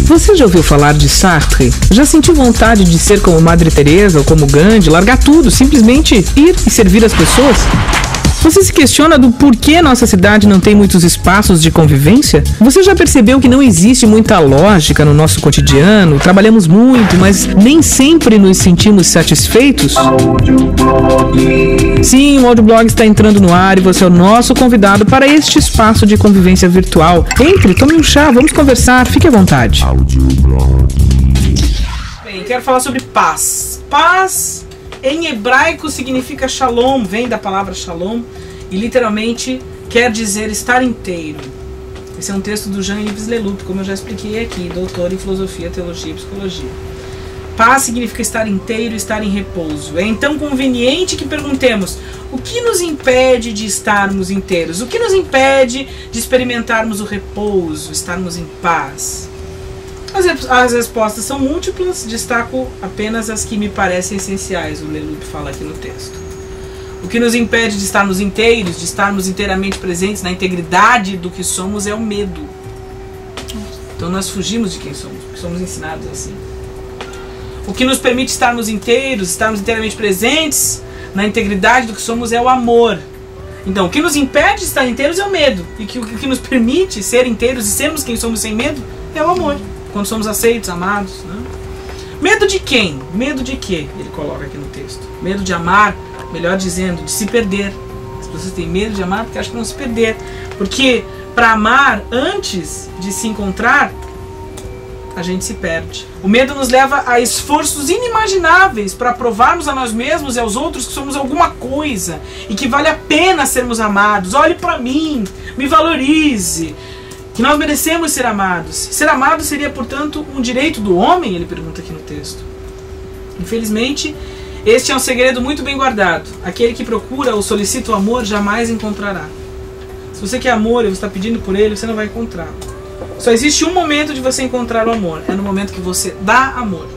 Você já ouviu falar de Sartre? Já sentiu vontade de ser como Madre Teresa ou como Gandhi, largar tudo, simplesmente ir e servir as pessoas? Você se questiona do porquê nossa cidade não tem muitos espaços de convivência? Você já percebeu que não existe muita lógica no nosso cotidiano? Trabalhamos muito, mas nem sempre nos sentimos satisfeitos? Sim, o Audioblog está entrando no ar e você é o nosso convidado para este espaço de convivência virtual. Entre, tome um chá, vamos conversar, fique à vontade. Bem, quero falar sobre paz. Paz em hebraico significa shalom, vem da palavra shalom e literalmente quer dizer estar inteiro. Esse é um texto do Jean-Yves Leloup, como eu já expliquei aqui, doutor em filosofia, teologia e psicologia. Paz significa estar inteiro, estar em repouso. É então conveniente que perguntemos: o que nos impede de estarmos inteiros? O que nos impede de experimentarmos o repouso, estarmos em paz? As respostas são múltiplas, destaco apenas as que me parecem essenciais, o Leloup fala aqui no texto. O que nos impede de estarmos inteiros, de estarmos inteiramente presentes na integridade do que somos, é o medo. Então nós fugimos de quem somos, porque somos ensinados assim. O que nos permite estarmos inteiros, estarmos inteiramente presentes na integridade do que somos, é o amor. Então, o que nos impede de estar inteiros é o medo. E o que nos permite ser inteiros e sermos quem somos sem medo é o amor. Quando somos aceitos, amados, né? Medo de quem? Medo de quê? Ele coloca aqui no texto. Medo de amar, melhor dizendo, de se perder. As pessoas têm medo de amar porque acham que vão se perder. Porque para amar, antes de se encontrar, a gente se perde. O medo nos leva a esforços inimagináveis para provarmos a nós mesmos e aos outros que somos alguma coisa e que vale a pena sermos amados. Olhe para mim, me valorize. Que nós merecemos ser amados. Ser amado seria, portanto, um direito do homem? Ele pergunta aqui no texto. Infelizmente, este é um segredo muito bem guardado. Aquele que procura ou solicita o amor jamais encontrará. Se você quer amor e você está pedindo por ele, você não vai encontrar. Só existe um momento de você encontrar o amor. É no momento que você dá amor.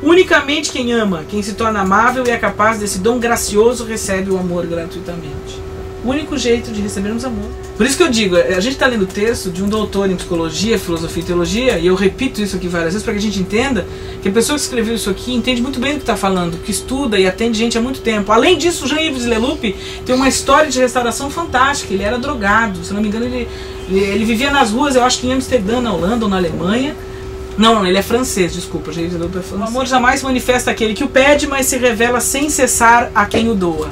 Unicamente quem ama, quem se torna amável e é capaz desse dom gracioso, recebe o amor gratuitamente. O único jeito de recebermos amor. Por isso que eu digo, a gente está lendo o texto de um doutor em psicologia, filosofia e teologia, e eu repito isso aqui várias vezes para que a gente entenda que a pessoa que escreveu isso aqui entende muito bem do que está falando, que estuda e atende gente há muito tempo. Além disso, o Jean-Yves Leloup tem uma história de restauração fantástica. Ele era drogado, se não me engano ele vivia nas ruas, eu acho que em Amsterdã, na Holanda ou na Alemanha. Não, ele é francês, desculpa, Jean-Yves Leloup é francês. O amor jamais se manifesta àquele que o pede, mas se revela sem cessar a quem o doa.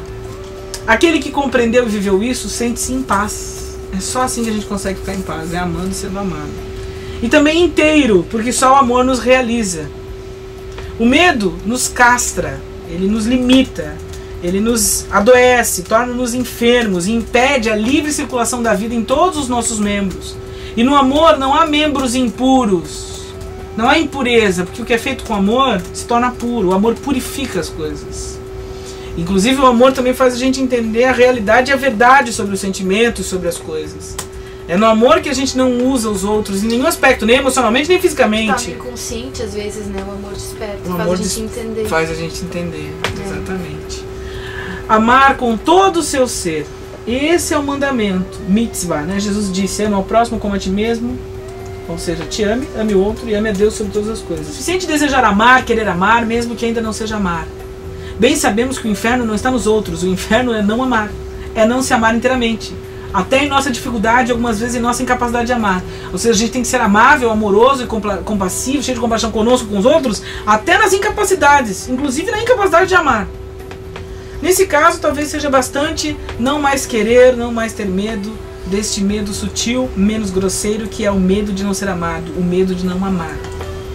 Aquele que compreendeu e viveu isso sente-se em paz. É só assim que a gente consegue ficar em paz, é amando e sendo amado. E também inteiro, porque só o amor nos realiza. O medo nos castra, ele nos limita, ele nos adoece, torna-nos enfermos e impede a livre circulação da vida em todos os nossos membros. E no amor não há membros impuros, não há impureza, porque o que é feito com amor se torna puro, o amor purifica as coisas. Inclusive o amor também faz a gente entender a realidade e a verdade sobre os sentimentos, sobre as coisas. É no amor que a gente não usa os outros em nenhum aspecto, nem emocionalmente, nem fisicamente. Tá inconsciente às vezes, né? O amor desperta, o faz amor a gente entender. Faz a gente entender, exatamente. Amar com todo o seu ser. Esse é o mandamento, mitzvah, né? Jesus disse, ama ao próximo como a ti mesmo. Ou seja, te ame, ame o outro e ame a Deus sobre todas as coisas. É suficiente desejar amar, querer amar, mesmo que ainda não seja amar. Bem sabemos que o inferno não está nos outros, o inferno é não amar, é não se amar inteiramente. Até em nossa dificuldade, algumas vezes em nossa incapacidade de amar. Ou seja, a gente tem que ser amável, amoroso e compassivo, cheio de compaixão conosco, com os outros, até nas incapacidades, inclusive na incapacidade de amar. Nesse caso, talvez seja bastante não mais querer, não mais ter medo deste medo sutil, menos grosseiro, que é o medo de não ser amado, o medo de não amar.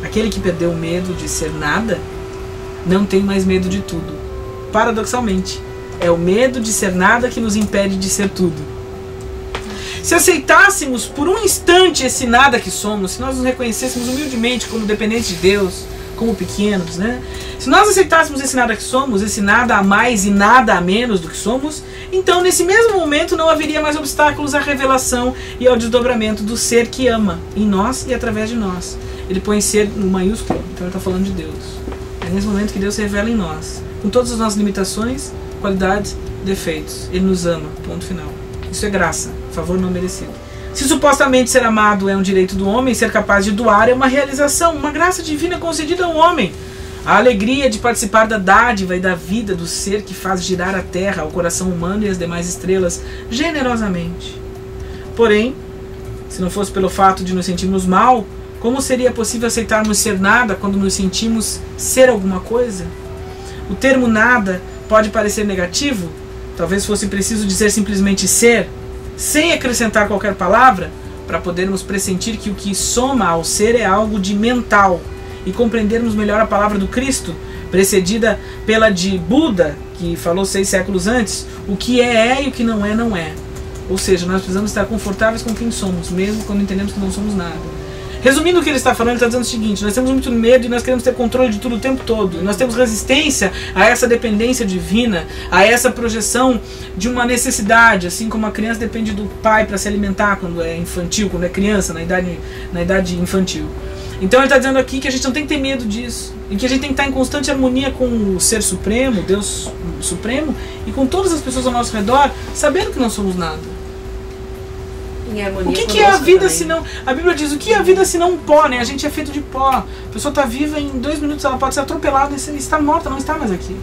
Aquele que perdeu o medo de ser nada, não tem mais medo de tudo. Paradoxalmente, é o medo de ser nada que nos impede de ser tudo. Se aceitássemos por um instante esse nada que somos, se nós nos reconhecêssemos humildemente como dependentes de Deus, como pequenos, né? Se nós aceitássemos esse nada que somos, esse nada a mais e nada a menos do que somos, então nesse mesmo momento não haveria mais obstáculos à revelação e ao desdobramento do ser que ama, em nós e através de nós. Ele põe ser no maiúsculo, então ele está falando de Deus. É nesse momento que Deus se revela em nós, com todas as nossas limitações, qualidades, defeitos. Ele nos ama, ponto final. Isso é graça, favor não merecido. Se supostamente ser amado é um direito do homem, ser capaz de doar é uma realização, uma graça divina concedida ao homem. A alegria de participar da dádiva e da vida do ser que faz girar a terra, o coração humano e as demais estrelas generosamente. Porém, se não fosse pelo fato de nos sentirmos mal, como seria possível aceitarmos ser nada quando nos sentimos ser alguma coisa? O termo nada pode parecer negativo, talvez fosse preciso dizer simplesmente ser, sem acrescentar qualquer palavra, para podermos pressentir que o que soma ao ser é algo de mental e compreendermos melhor a palavra do Cristo, precedida pela de Buda, que falou 6 séculos antes, o que é e o que não é, não é. Ou seja, nós precisamos estar confortáveis com quem somos, mesmo quando entendemos que não somos nada. Resumindo o que ele está falando, ele está dizendo o seguinte: nós temos muito medo e nós queremos ter controle de tudo o tempo todo. Nós temos resistência a essa dependência divina, a essa projeção de uma necessidade, assim como a criança depende do pai para se alimentar quando é infantil, quando é criança, na idade infantil. Então ele está dizendo aqui que a gente não tem que ter medo disso, e que a gente tem que estar em constante harmonia com o Ser Supremo, Deus Supremo, e com todas as pessoas ao nosso redor, sabendo que não somos nada. O que é a vida se não... A Bíblia diz, o que é a vida se não um pó, né? A gente é feito de pó. A pessoa está viva, em 2 minutos ela pode ser atropelada e está morta, não está mais aqui.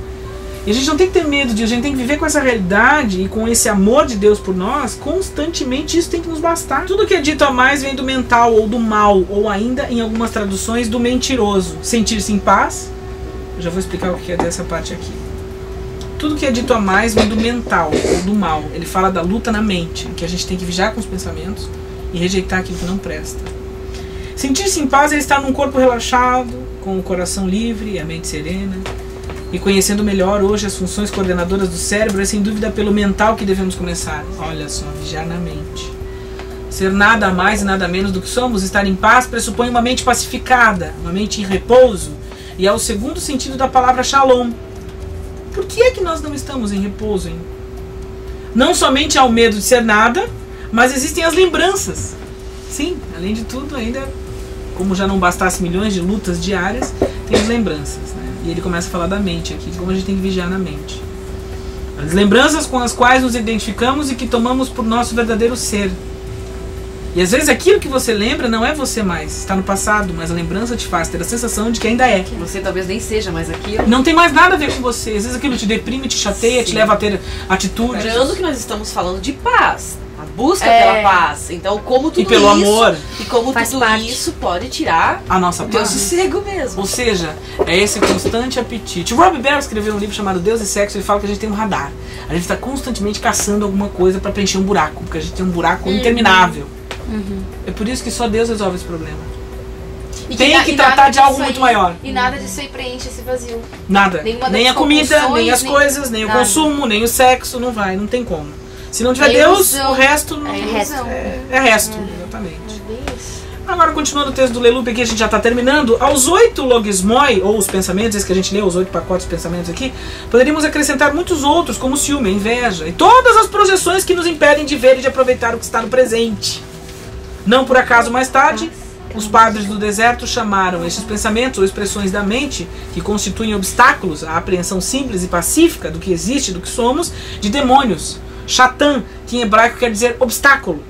E a gente não tem que ter medo disso, a gente tem que viver com essa realidade e com esse amor de Deus por nós, constantemente. Isso tem que nos bastar. Tudo que é dito a mais vem do mental ou do mal, ou ainda, em algumas traduções, do mentiroso. Sentir-se em paz. Eu já vou explicar o que é dessa parte aqui. Tudo que é dito a mais vem do mental, ou do mal. Ele fala da luta na mente, que a gente tem que vigiar com os pensamentos e rejeitar aquilo que não presta. Sentir-se em paz é estar num corpo relaxado, com o coração livre e a mente serena. E conhecendo melhor hoje as funções coordenadoras do cérebro, é sem dúvida pelo mental que devemos começar. Olha só, vigiar na mente. Ser nada mais e nada menos do que somos, estar em paz, pressupõe uma mente pacificada, uma mente em repouso. E é o segundo sentido da palavra shalom. Por que é que nós não estamos em repouso, hein? Não somente há o medo de ser nada, mas existem as lembranças. Sim, além de tudo, ainda, como já não bastasse milhões de lutas diárias, tem as lembranças, né? E ele começa a falar da mente aqui, de como a gente tem que vigiar na mente. As lembranças com as quais nos identificamos e que tomamos por nosso verdadeiro ser. E às vezes aquilo que você lembra não é você mais, está no passado, mas a lembrança te faz ter a sensação de que ainda é. Que você talvez nem seja mais aquilo. Não tem mais nada a ver com você. Às vezes aquilo te deprime, te chateia, te leva a ter atitudes. Lembrando que nós estamos falando de paz, a busca pela paz. Então, como tudo e pelo isso, amor. E como faz tudo parte. isso pode tirar a nossa o teu paz. sossego mesmo. Ou seja, é esse constante apetite. O Rob Bell escreveu um livro chamado Deus e Sexo. Ele fala que a gente tem um radar. A gente está constantemente caçando alguma coisa para preencher um buraco, porque a gente tem um buraco interminável. É por isso que só Deus resolve esse problema. E tem que tratar de algo muito maior. E nada disso aí preenche esse vazio. Nada. Nem a comida, nem as nem coisas, nem nada. o consumo, nem o sexo. Não vai, não tem como. Se não tiver Nem Deus, ilusão. o resto não é resto. Exatamente. Agora, continuando o texto do Leloup aqui, a gente já está terminando. Aos 8 logismoi, ou os pensamentos, esses que a gente leu, os 8 pacotes de pensamentos aqui, poderíamos acrescentar muitos outros, como o ciúme, a inveja, e todas as projeções que nos impedem de ver e de aproveitar o que está no presente. Não por acaso, mais tarde, os padres do deserto chamaram estes pensamentos ou expressões da mente, que constituem obstáculos à apreensão simples e pacífica do que existe, do que somos, de demônios. Shatan, que em hebraico quer dizer obstáculo.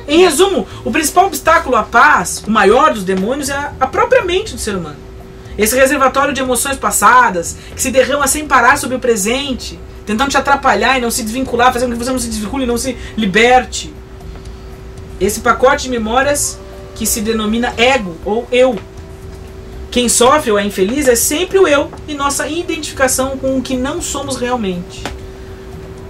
Em resumo, o principal obstáculo à paz, o maior dos demônios, é a própria mente do ser humano. Esse reservatório de emoções passadas, que se derrama sem parar sobre o presente, tentando te atrapalhar e não se desvincular, fazendo com que você não se desvincule e não se liberte. Esse pacote de memórias que se denomina ego ou eu. Quem sofre ou é infeliz é sempre o eu e nossa identificação com o que não somos realmente.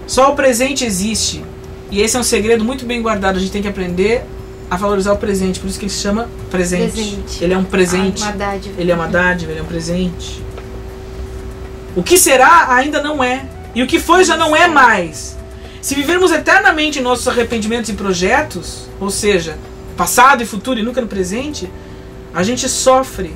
Só o presente existe. E esse é um segredo muito bem guardado. A gente tem que aprender a valorizar o presente. Por isso que ele se chama presente. Ele é um presente. Uma dádiva. Ele é uma dádiva, ele é um presente. O que será ainda não é. E o que foi já não é mais. Se vivermos eternamente em nossos arrependimentos e projetos, ou seja, passado e futuro e nunca no presente, a gente sofre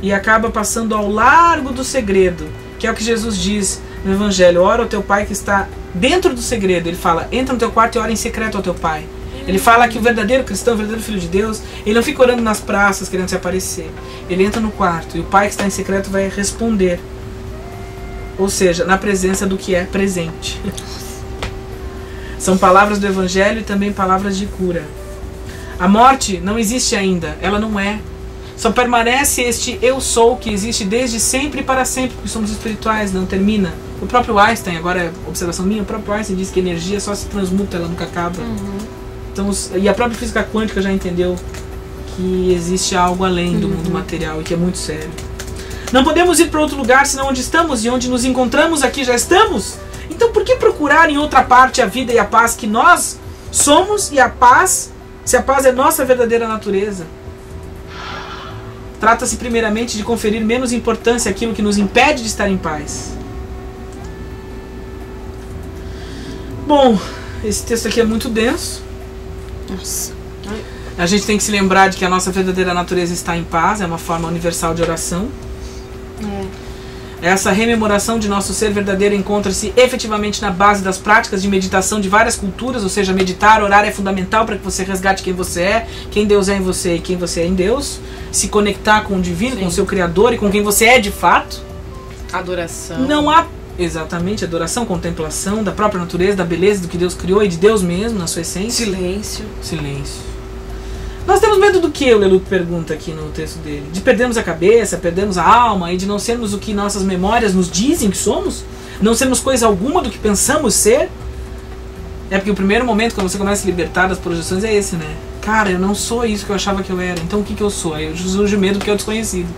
e acaba passando ao largo do segredo, que é o que Jesus diz no Evangelho. Ora ao teu Pai que está dentro do segredo. Ele fala, entra no teu quarto e ora em secreto ao teu Pai. Ele fala que o verdadeiro cristão, o verdadeiro filho de Deus, ele não fica orando nas praças querendo se aparecer. Ele entra no quarto e o Pai que está em secreto vai responder. Ou seja, na presença do que é presente. São palavras do Evangelho e também palavras de cura. A morte não existe ainda, ela não é. Só permanece este eu sou que existe desde sempre e para sempre, porque somos espirituais, não termina. O próprio Einstein, agora é observação minha, o próprio Einstein diz que a energia só se transmuta, ela nunca acaba. Então, e a própria física quântica já entendeu que existe algo além do mundo material e que é muito sério. Não podemos ir para outro lugar senão onde estamos, e onde nos encontramos aqui já estamos. Então por que procurar em outra parte a vida e a paz que nós somos, e a paz, se a paz é nossa verdadeira natureza? Trata-se primeiramente de conferir menos importância àquilo que nos impede de estar em paz. Bom, esse texto aqui é muito denso. Nossa. A gente tem que se lembrar de que a nossa verdadeira natureza está em paz, é uma forma universal de oração. Essa rememoração de nosso ser verdadeiro encontra-se efetivamente na base das práticas de meditação de várias culturas, ou seja, meditar, orar é fundamental para que você resgate quem você é, quem Deus é em você e quem você é em Deus, se conectar com o divino, com o seu Criador e com quem você é de fato. Adoração. Não há, exatamente, adoração, contemplação da própria natureza, da beleza do que Deus criou e de Deus mesmo, na sua essência. Silêncio. Silêncio. Nós temos medo do que, o Leluc pergunta aqui no texto dele? De perdermos a cabeça, perdermos a alma e de não sermos o que nossas memórias nos dizem que somos? Não sermos coisa alguma do que pensamos ser? É porque o primeiro momento quando você começa a se libertar das projeções é esse, né? Cara, eu não sou isso que eu achava que eu era, então o que eu sou? Aí surge o medo que é o desconhecido.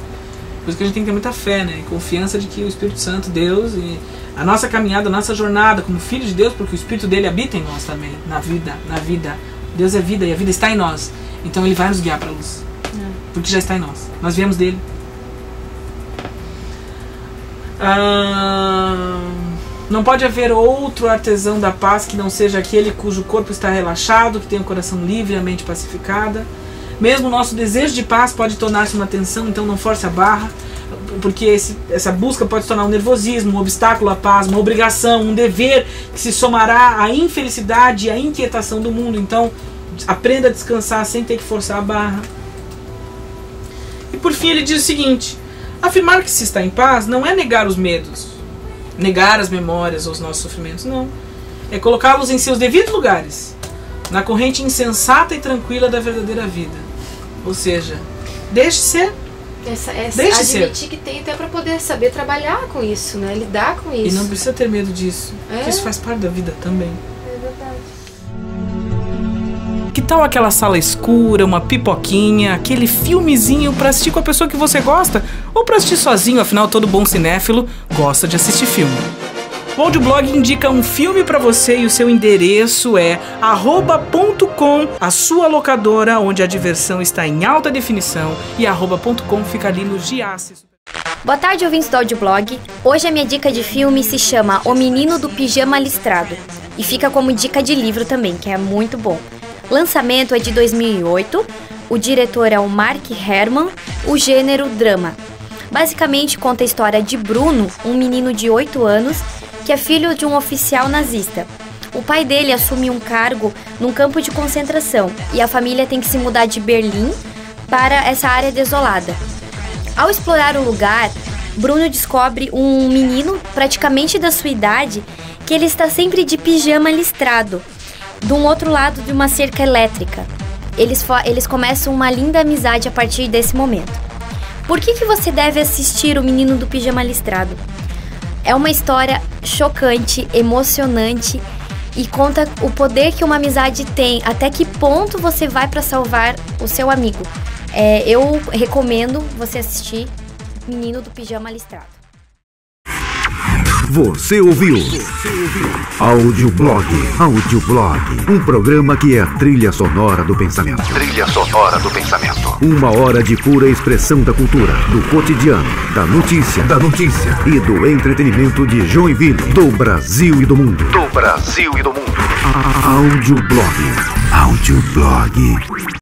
Por isso que a gente tem que ter muita fé, né? E confiança de que o Espírito Santo, Deus, e a nossa caminhada, a nossa jornada como filho de Deus, porque o Espírito dele habita em nós também, na vida. Deus é vida e a vida está em nós. Então ele vai nos guiar para a luz. Porque já está em nós. Nós viemos dele. Não pode haver outro artesão da paz que não seja aquele cujo corpo está relaxado, que tem o coração livre e a mente pacificada. Mesmo o nosso desejo de paz pode tornar-se uma tensão, então não force a barra, porque essa busca pode se tornar um nervosismo, um obstáculo à paz, uma obrigação, um dever que se somará à infelicidade e à inquietação do mundo. Então aprenda a descansar sem ter que forçar a barra. E por fim ele diz o seguinte: afirmar que se está em paz não é negar os medos, negar as memórias ou os nossos sofrimentos, não. É colocá-los em seus devidos lugares, na corrente insensata e tranquila da verdadeira vida. Ou seja, deixe ser. Deixe admitir ser. que tem até para poder saber trabalhar com isso, né? Lidar com isso. E não precisa ter medo disso, porque isso faz parte da vida também. É verdade. Que tal aquela sala escura, uma pipoquinha, aquele filmezinho pra assistir com a pessoa que você gosta? Ou pra assistir sozinho, afinal todo bom cinéfilo gosta de assistir filme. O Audioblog indica um filme pra você e o seu endereço é @.com, a sua locadora onde a diversão está em alta definição, e @.com fica ali no Giasse. Boa tarde, ouvintes do Audioblog. Hoje a minha dica de filme se chama O Menino do Pijama Listrado e fica como dica de livro também, que é muito bom. Lançamento é de 2008, o diretor é o Mark Herman, o gênero drama. Basicamente conta a história de Bruno, um menino de 8 anos, que é filho de um oficial nazista. O pai dele assume um cargo num campo de concentração e a família tem que se mudar de Berlim para essa área desolada. Ao explorar o lugar, Bruno descobre um menino praticamente da sua idade que ele está sempre de pijama listrado, de um outro lado de uma cerca elétrica. Eles começam uma linda amizade a partir desse momento. Por que você deve assistir O Menino do Pijama Listrado? É uma história chocante, emocionante e conta o poder que uma amizade tem, até que ponto você vai para salvar o seu amigo. Eu recomendo você assistir Menino do Pijama Listrado. Você ouviu Audioblog, um programa que é a trilha sonora do pensamento. Uma hora de pura expressão da cultura, do cotidiano, da notícia e do entretenimento de Joinville, do Brasil e do mundo. Audioblog.